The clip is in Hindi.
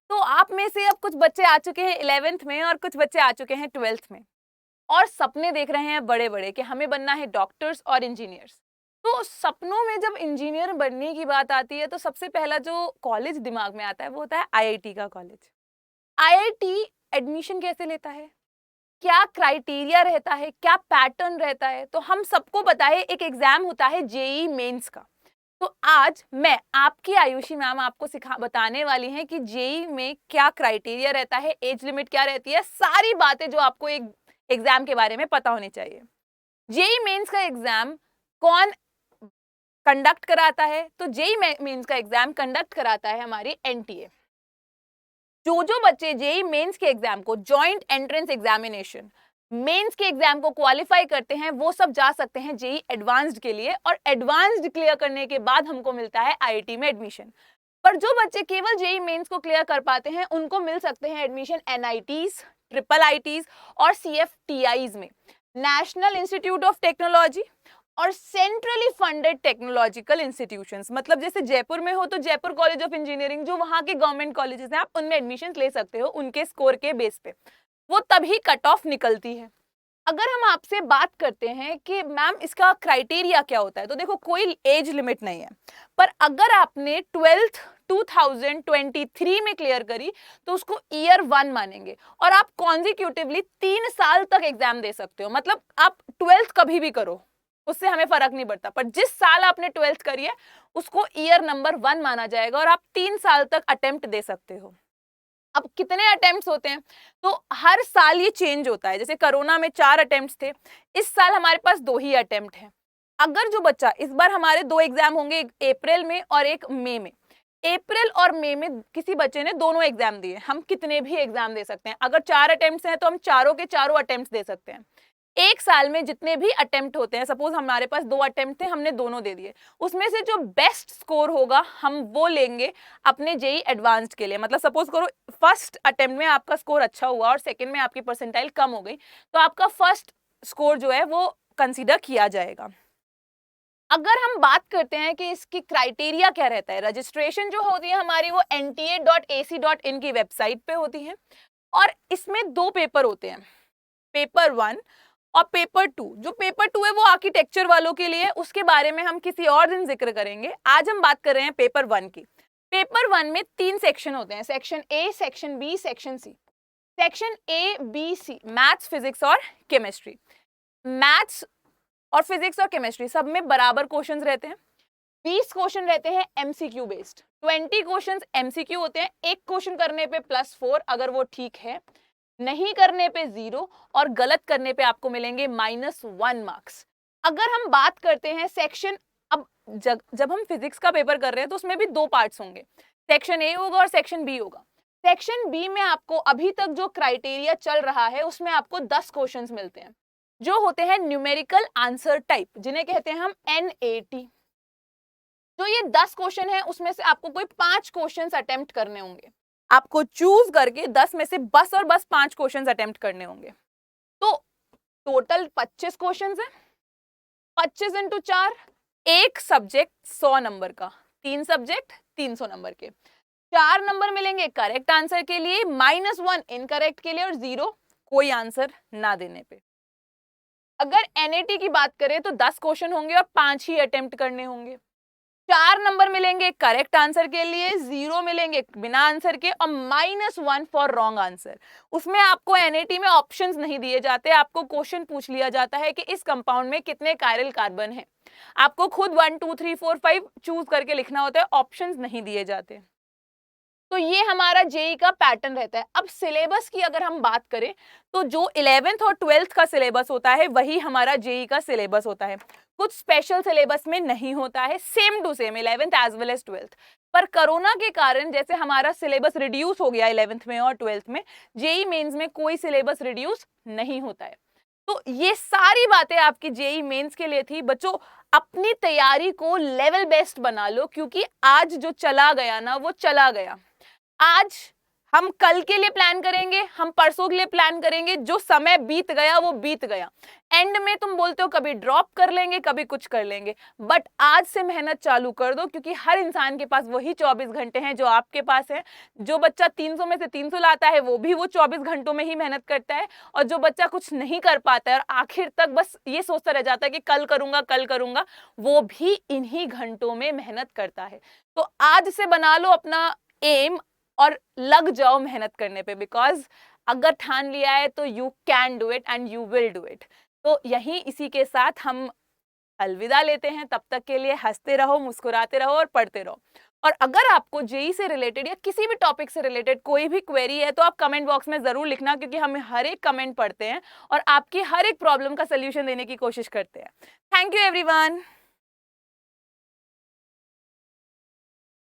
तो आप में से अब कुछ बच्चे आ चुके हैं 11th में और कुछ बच्चे आ चुके हैं 12th में और सपने देख रहे हैं बड़े बड़े कि हमें बनना है डॉक्टर्स और इंजीनियर्स। तो सपनों में जब इंजीनियर बनने की बात आती है तो सबसे पहला जो कॉलेज दिमाग में आता है वो होता है आईआईटी का कॉलेज। आईआईटी एडमिशन कैसे लेता है, क्या क्राइटेरिया रहता है, क्या पैटर्न रहता है, तो हम सबको पता है एक एग्जाम होता है जेई मेंस का। तो आज मैं आपकी आयुषी मैम आपको बताने वाली हैं कि जेई में क्या क्राइटेरिया रहता है, एज लिमिट क्या रहती है, सारी बातें जो आपको एक एग्जाम के बारे में पता होनी चाहिए। जेई मेंस का एग्जाम कौन कंडक्ट कराता है? तो जेई मेंस का एग्जाम कंडक्ट कराता है हमारी एनटीए। जो बच्चे जेई मेंस के एग्जाम को, जॉइंट एंट्रेंस एग्जामिनेशन मेंस के एग्जाम को क्वालिफाई करते हैं, वो सब जा सकते हैं जेई एडवांस्ड के लिए और एडवांस्ड क्लियर करने के बाद हमको मिलता है आईआईटी में एडमिशन। पर जो बच्चे केवल जेई मेंस को क्लियर कर पाते हैं उनको मिल सकते हैं एडमिशन एनआईटीज, ट्रिपल आईटीज और सीएफटीआईज में, नेशनल इंस्टीट्यूट ऑफ टेक्नोलॉजी और सेंट्रली फंडेड टेक्नोलॉजिकल इंस्टीट्यूशंस। मतलब जैसे जयपुर में हो तो जयपुर कॉलेज ऑफ इंजीनियरिंग, जो वहां के गवर्नमेंट कॉलेजेस हैं, आप उनमें एडमिशन ले सकते हो उनके स्कोर के बेस पे, वो तभी कट ऑफ निकलती है। अगर हम आपसे बात करते हैं कि मैम इसका क्राइटेरिया क्या होता है, तो देखो कोई एज लिमिट नहीं है, पर अगर आपने 12th 2023 में क्लियर करी तो उसको ईयर 1 मानेंगे और आप कॉन्जिक्यूटिवली 3 साल तक एग्जाम दे सकते हो। मतलब आप 12th कभी भी करो, उससे हमें फर्क नहीं पड़ता, पर जिस साल आपने 12th करी है उसको ईयर नंबर 1 माना जाएगा और आप 3 साल तक अटेम्प्ट दे सकते हो। अब कितने अटेम्प्ट्स होते हैं, तो हर साल ये चेंज होता है। जैसे कोरोना में 4 अटेम्प्ट्स थे, इस साल हमारे पास 2 ही अटेम्प्ट है। अगर जो बच्चा, इस बार हमारे 2 एग्जाम होंगे, एक अप्रैल में और एक मई में। अप्रैल और मई में किसी बच्चे ने दोनों एग्जाम दिए, हम कितने भी एग्जाम दे सकते हैं। अगर 4 अटेम्प्ट्स हैं तो हम चारों के चारों अटेम्प्ट्स दे सकते हैं। एक साल में जितने भी अटेम्प्ट होते हैं, सपोज हमारे पास 2 अटेम्प्ट थे, हमने दोनों दे दिए, उसमें से जो बेस्ट स्कोर होगा हम वो लेंगे अपने जेई एडवांस्ड के लिए। मतलब सपोज करो फर्स्ट अटेम्प्ट में आपका स्कोर अच्छा हुआ और सेकंड में आपकी परसेंटाइल कम हो गई, तो आपका फर्स्ट स्कोर जो है वो कंसीडर किया जाएगा। अगर हम बात करते हैं कि इसकी क्राइटेरिया क्या रहता है, रजिस्ट्रेशन जो होती है हमारी वो nta.ac.in की वेबसाइट पे होती है और इसमें 2 पेपर होते हैं, पेपर 1 और पेपर 2। जो पेपर 2 है वो आर्किटेक्चर वालों के लिए, उसके बारे में हम किसी और दिन जिक्र करेंगे। आज हम बात कर रहे हैं पेपर 1 की। पेपर 1 में 3 सेक्शन होते हैं, section A, section B, section C. Section A, B, C maths, physics और केमिस्ट्री। मैथ्स और फिजिक्स और केमिस्ट्री सब में बराबर क्वेश्चंस रहते हैं। 20 क्वेश्चन रहते हैं एमसीक्यू बेस्ड, 20 क्वेश्चंस एमसीक्यू होते हैं। एक क्वेश्चन करने पे +4 अगर वो ठीक है, नहीं करने पे 0 और गलत करने पे आपको मिलेंगे -1 मार्क्स। अगर हम बात करते हैं सेक्शन, अब जब हम फिजिक्स का पेपर कर रहे हैं तो उसमें भी 2 पार्ट्स होंगे, सेक्शन ए होगा और सेक्शन बी होगा। सेक्शन बी में आपको अभी तक जो क्राइटेरिया चल रहा है उसमें आपको 10 क्वेश्चंस मिलते हैं जो होते हैं न्यूमेरिकल आंसर टाइप, जिन्हें कहते हैं हम एनएटी। तो ये 10 क्वेश्चन है, उसमें से आपको कोई 5 क्वेश्चंस अटेम्प्ट करने होंगे। आपको चूज करके 10 में से बस और बस 5 क्वेश्चंस अटेम्प्ट करने होंगे। तो टोटल 25 क्वेश्चंस है, 25 इंटू 4, एक सब्जेक्ट 100 नंबर का, 3 सब्जेक्ट 300 नंबर के। 4 नंबर मिलेंगे करेक्ट आंसर के लिए, -1 इनकरेक्ट के लिए और 0 कोई आंसर ना देने पे। अगर एनएटी की बात करें तो 10 क्वेश्चन होंगे और 5 ही अटेम्प्ट करने होंगे। 4 नंबर मिलेंगे करेक्ट आंसर के लिए, 0 मिलेंगे बिना आंसर के और -1 फॉर रॉन्ग आंसर। उसमें आपको एनएटी में ऑप्शंस नहीं दिए जाते, आपको क्वेश्चन पूछ लिया जाता है कि इस कंपाउंड में कितने कायरल कार्बन हैं। आपको खुद 1 2 3 4 5 चूज करके लिखना होता है, ऑप्शंस नहीं दिए जाते। तो ये हमारा जेई का पैटर्न रहता है। अब सिलेबस की अगर हम बात करें तो जो 11th और 12th का सिलेबस होता है वही हमारा जेई का सिलेबस होता है। कुछ स्पेशल सिलेबस में नहीं होता है, same to same 11th as well as 12th। पर कोरोना के कारण जैसे हमारा सिलेबस रिड्यूस हो गया 11th में और 12th में, जेई मेंस में कोई सिलेबस रिड्यूस नहीं होता है। तो ये सारी बातें आपकी जेई मेंस के लिए थी। बच्चों अपनी तैयारी को लेवल बेस्ट बना लो, क्योंकि आज जो चला गया ना वो चला गया। आज हम कल के लिए प्लान करेंगे, हम परसों के लिए प्लान करेंगे, जो समय बीत गया वो बीत गया। एंड में तुम बोलते हो कभी ड्रॉप कर लेंगे, कभी कुछ कर लेंगे, बट आज से मेहनत चालू कर दो, क्योंकि हर इंसान के पास वही 24 घंटे हैं जो आपके पास है। जो बच्चा 300 में से 300 लाता है वो भी वो 24 घंटों में ही मेहनत करता है, और जो बच्चा कुछ नहीं कर पाता है और आखिर तक बस ये सोचता रह जाता है कि कल करूंगा, वो भी इन्हीं घंटों में मेहनत करता है। तो आज से बना लो अपना एम और लग जाओ मेहनत करने पे, बिकॉज अगर ठान लिया है तो you can do it and you will do it. तो यही इसी के साथ हम अलविदा लेते हैं। तब तक के लिए हंसते रहो, मुस्कुराते रहो और पढ़ते रहो। और अगर आपको जेई से रिलेटेड या किसी भी टॉपिक से रिलेटेड कोई भी क्वेरी है तो आप कमेंट बॉक्स में जरूर लिखना, क्योंकि हम हर एक कमेंट पढ़ते हैं और आपकी हर एक प्रॉब्लम का सोल्यूशन देने की कोशिश करते हैं। Thank you everyone.